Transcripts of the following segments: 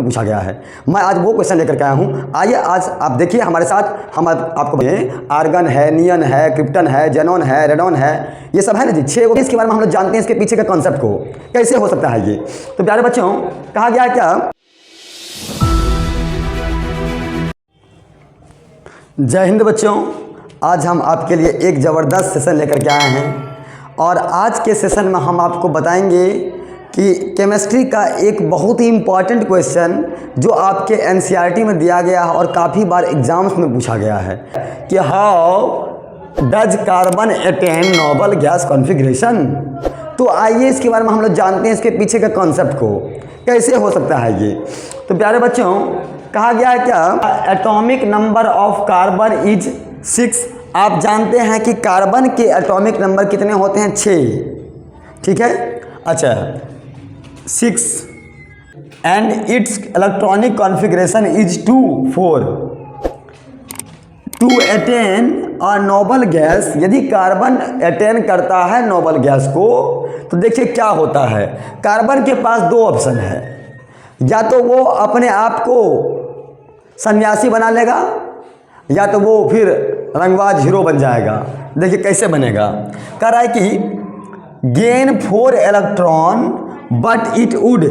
में पूछा गया है। मैं आज वो क्वेश्चन लेकर के आया हूँ। आइए आज आप देखिए हमारे साथ, हम आपको आर्गन है, नियन है, क्रिप्टन है, जेनॉन है, रेडॉन है, ये सब है ना जी 6 इसके बारे में हम लोग जानते हैं, इसके पीछे के कॉन्सेप्ट को कैसे हो सकता है ये। तो प्यारे बच्चों, कहा गया क्या, जय हिंद बच्चों। आज हम आपके लिए एक ज़बरदस्त सेशन लेकर के आए हैं और आज के सेशन में हम आपको बताएंगे कि केमिस्ट्री का एक बहुत ही इम्पॉर्टेंट क्वेश्चन जो आपके एनसीईआरटी में दिया गया है और काफ़ी बार एग्जाम्स में पूछा गया है कि how does carbon attain noble gas configuration. तो आइए इसके बारे में हम लोग जानते हैं, इसके पीछे के कॉन्सेप्ट को कैसे हो सकता है ये। तो प्यारे बच्चों, कहा गया है क्या, atomic number of carbon is 6। आप जानते हैं कि कार्बन के एटॉमिक नंबर कितने होते हैं, 6, ठीक है। अच्छा 6 and its electronic configuration is 2 4। To attain a noble gas, यदि कार्बन अटेन करता है नोबल गैस को तो देखिए क्या होता है। कार्बन के पास 2 ऑप्शन है, या तो वो अपने आप को सन्यासी बना लेगा या तो वो फिर रंगबाज हीरो बन जाएगा। देखिए कैसे बनेगा। कह रहा है कि gain 4 electron but it would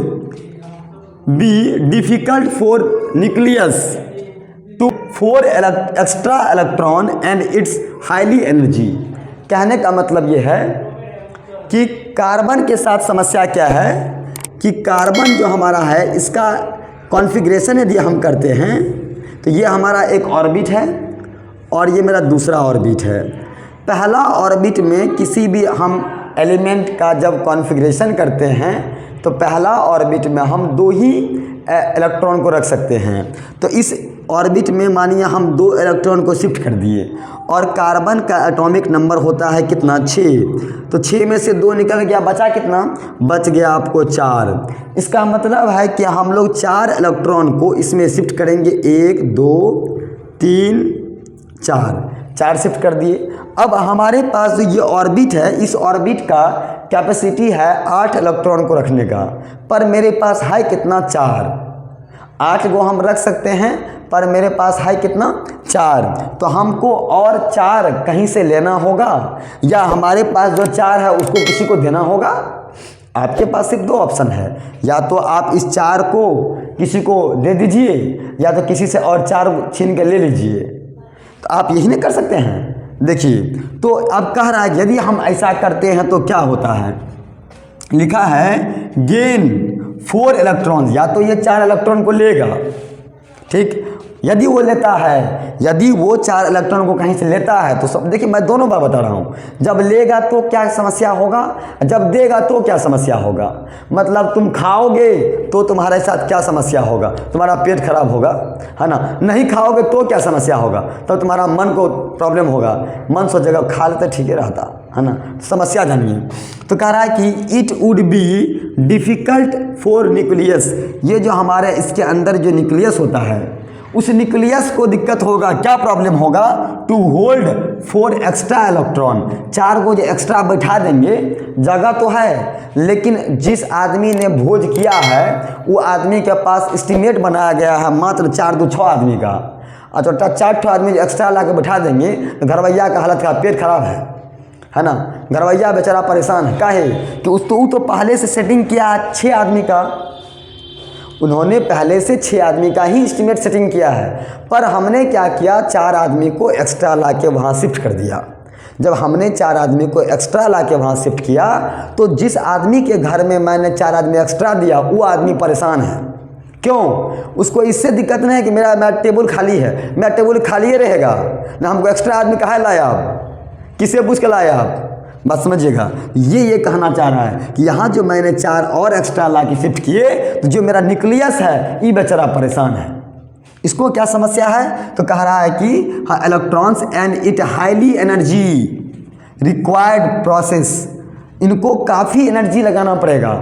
be difficult for nucleus to 4 extra electron and its highly energy. कहने का मतलब ये है कि कार्बन के साथ समस्या क्या है कि कार्बन जो हमारा है इसका कॉन्फ़िगरेशन यदि हम करते हैं तो ये हमारा एक ऑर्बिट है और ये मेरा दूसरा ऑर्बिट है। पहला ऑर्बिट में किसी भी हम एलिमेंट का जब कॉन्फ़िगरेशन करते हैं तो पहला ऑर्बिट में हम 2 ही इलेक्ट्रॉन को रख सकते हैं। तो इस ऑर्बिट में मानिए हम 2 इलेक्ट्रॉन को शिफ्ट कर दिए और कार्बन का एटॉमिक नंबर होता है कितना, 6। तो 6 में से 2 निकल गया, बचा कितना, बच गया आपको 4। इसका मतलब है कि हम लोग 4 इलेक्ट्रॉन को इसमें शिफ्ट करेंगे, 1 2 3 4 शिफ्ट कर दिए। अब हमारे पास जो ये ऑर्बिट है, इस ऑर्बिट का कैपेसिटी है 8 इलेक्ट्रॉन को रखने का, पर मेरे पास है कितना, 4। 8 को हम रख सकते हैं पर मेरे पास है कितना, 4। तो हमको और 4 कहीं से लेना होगा या हमारे पास जो 4 है उसको किसी को देना होगा। आपके पास सिर्फ 2 ऑप्शन है, या तो आप इस 4 को किसी को दे दीजिए या तो किसी से और 4 छीन के ले लीजिए। तो आप यही नहीं कर सकते हैं। देखिए तो अब कह रहा है यदि हम ऐसा करते हैं तो क्या होता है। लिखा है गेन 4 इलेक्ट्रॉन, या तो ये 4 इलेक्ट्रॉन को लेगा, ठीक। यदि वो लेता है, यदि वो 4 इलेक्ट्रॉन को कहीं से लेता है तो सब, देखिए मैं दोनों बार बता रहा हूँ, जब लेगा तो क्या समस्या होगा, जब देगा तो क्या समस्या होगा। मतलब तुम खाओगे तो तुम्हारे साथ क्या समस्या होगा, तुम्हारा पेट खराब होगा, है ना। नहीं खाओगे तो क्या समस्या होगा, तो तुम्हारा मन को प्रॉब्लम होगा, मन सोचेगा खा लेते ठीक ही रहता, है ना। समस्या जानिए। तो कह रहा है कि it would be difficult for nucleus, ये जो हमारे इसके अंदर जो न्यूक्लियस होता है उस न्यूक्लियस को दिक्कत होगा, क्या प्रॉब्लम होगा, टू होल्ड 4 एक्स्ट्रा इलेक्ट्रॉन। 4 को जो एक्स्ट्रा बैठा देंगे, जगह तो है लेकिन जिस आदमी ने भोज किया है वो आदमी के पास एस्टिमेट बनाया गया है मात्र 4 2 6 आदमी का। अच्छा 4 आदमी एक्स्ट्रा ला के बैठा देंगे तो घरवैया का हालत का पेट खराब है ना। घरवैया बेचारा परेशान है, काहे कि वो तो पहले से सेटिंग किया है 6 आदमी का, उन्होंने पहले से 6 आदमी का ही एस्टिमेट सेटिंग किया है, पर हमने क्या किया, 4 आदमी को एक्स्ट्रा ला के वहाँ शिफ्ट कर दिया। जब हमने 4 आदमी को एक्स्ट्रा ला के वहाँ शिफ्ट किया तो जिस आदमी के घर में मैंने 4 आदमी एक्स्ट्रा दिया वो आदमी परेशान है। क्यों, उसको इससे दिक्कत नहीं है कि मेरा टेबल खाली है, मेरा टेबल खाली रहेगा ना, हमको एक्स्ट्रा आदमी कहाँ लाया आप, किसे पूछ के लाया आप, बात समझिएगा। ये कहना चाह रहा है कि यहाँ जो मैंने 4 और एक्स्ट्रा ला के शिफ्ट किए तो जो मेरा न्यूक्लियस है ये बेचारा परेशान है। इसको क्या समस्या है, तो कह रहा है कि electrons and it highly energy required process, इनको काफ़ी एनर्जी लगाना पड़ेगा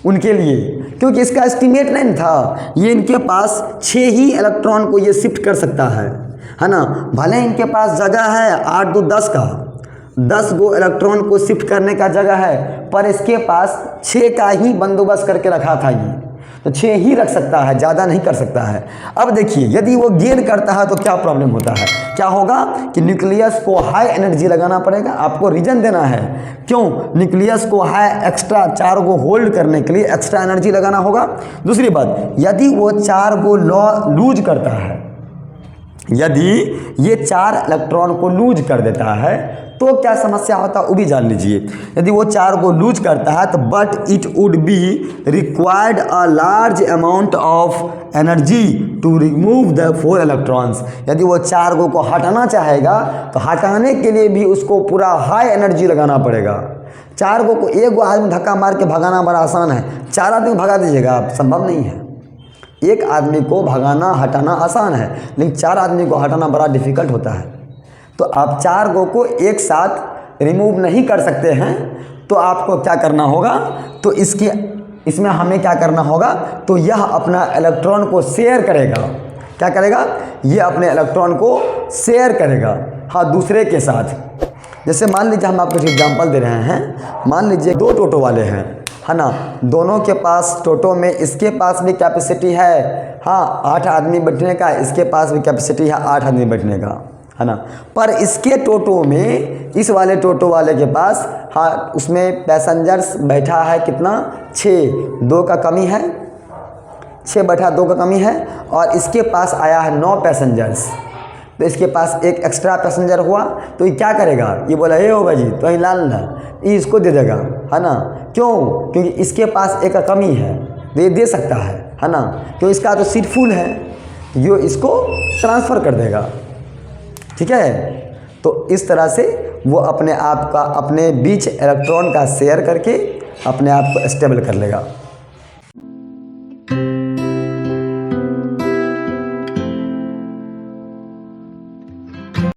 उनके लिए, क्योंकि इसका एस्टिमेट नहीं था। ये इनके पास 6 ही इलेक्ट्रॉन को ये शिफ्ट कर सकता है ना। भले इनके पास जगह है 8 2 10 का, 10 गो इलेक्ट्रॉन को शिफ्ट करने का जगह है, पर इसके पास 6 का ही बंदोबस्त करके रखा था ये। तो 6 ही रख सकता है, ज़्यादा नहीं कर सकता है। अब देखिए यदि वो गेन करता है तो क्या प्रॉब्लम होता है, क्या होगा कि न्यूक्लियस को हाई एनर्जी लगाना पड़ेगा। आपको रीज़न देना है क्यों न्यूक्लियस को हाई एक्स्ट्रा 4 को होल्ड करने के लिए एक्स्ट्रा एनर्जी लगाना होगा। दूसरी बात, यदि वो 4 को लूज करता है, यदि ये 4 इलेक्ट्रॉन को लूज कर देता है तो क्या समस्या होता है वो भी जान लीजिए। यदि वो 4 को लूज करता है तो but it would be required a large amount of energy to remove the 4 electrons. यदि वो 4 को हटाना चाहेगा तो हटाने के लिए भी उसको पूरा हाई एनर्जी लगाना पड़ेगा। 4 को एक आदमी धक्का मार के भगाना बड़ा आसान है, 4 आदमी भगा दीजिएगा आप, संभव नहीं है। एक आदमी को भगाना हटाना आसान है, लेकिन 4 आदमी को हटाना बड़ा डिफ़िकल्ट होता है। तो आप 4 को एक साथ रिमूव नहीं कर सकते हैं, तो आपको क्या करना होगा, तो इसमें हमें क्या करना होगा, तो यह अपना इलेक्ट्रॉन को शेयर करेगा। क्या करेगा, ये अपने इलेक्ट्रॉन को शेयर करेगा, हाँ, दूसरे के साथ। जैसे मान लीजिए हम आपको एग्जांपल दे रहे हैं, मान लीजिए 2 टोटो वाले हैं, है ना, दोनों के पास टोटो में इसके पास भी कैपेसिटी है, हाँ, 8 आदमी बैठने का, इसके पास भी कैपेसिटी है 8 आदमी बैठने का, है ना। पर इसके टोटो में, इस वाले टोटो वाले के पास, हाँ, उसमें पैसेंजर्स बैठा है कितना, 6, 2 का कमी है, 6 बैठा, 2 का कमी है, और इसके पास आया है 9 पैसेंजर्स। तो इसके पास एक एक्स्ट्रा पैसेंजर हुआ, तो ये क्या करेगा, ये बोला हे होगा जी तो ये लाल ना, ये इसको दे देगा, है ना। क्यों, क्योंकि इसके पास एक कमी है, ये दे सकता है ना, क्योंकि इसका तो सीट फुल है, ये इसको ट्रांसफ़र कर देगा, ठीक है। तो इस तरह से वो अपने आप का, अपने बीच इलेक्ट्रॉन का शेयर करके अपने आप को स्टेबल कर लेगा।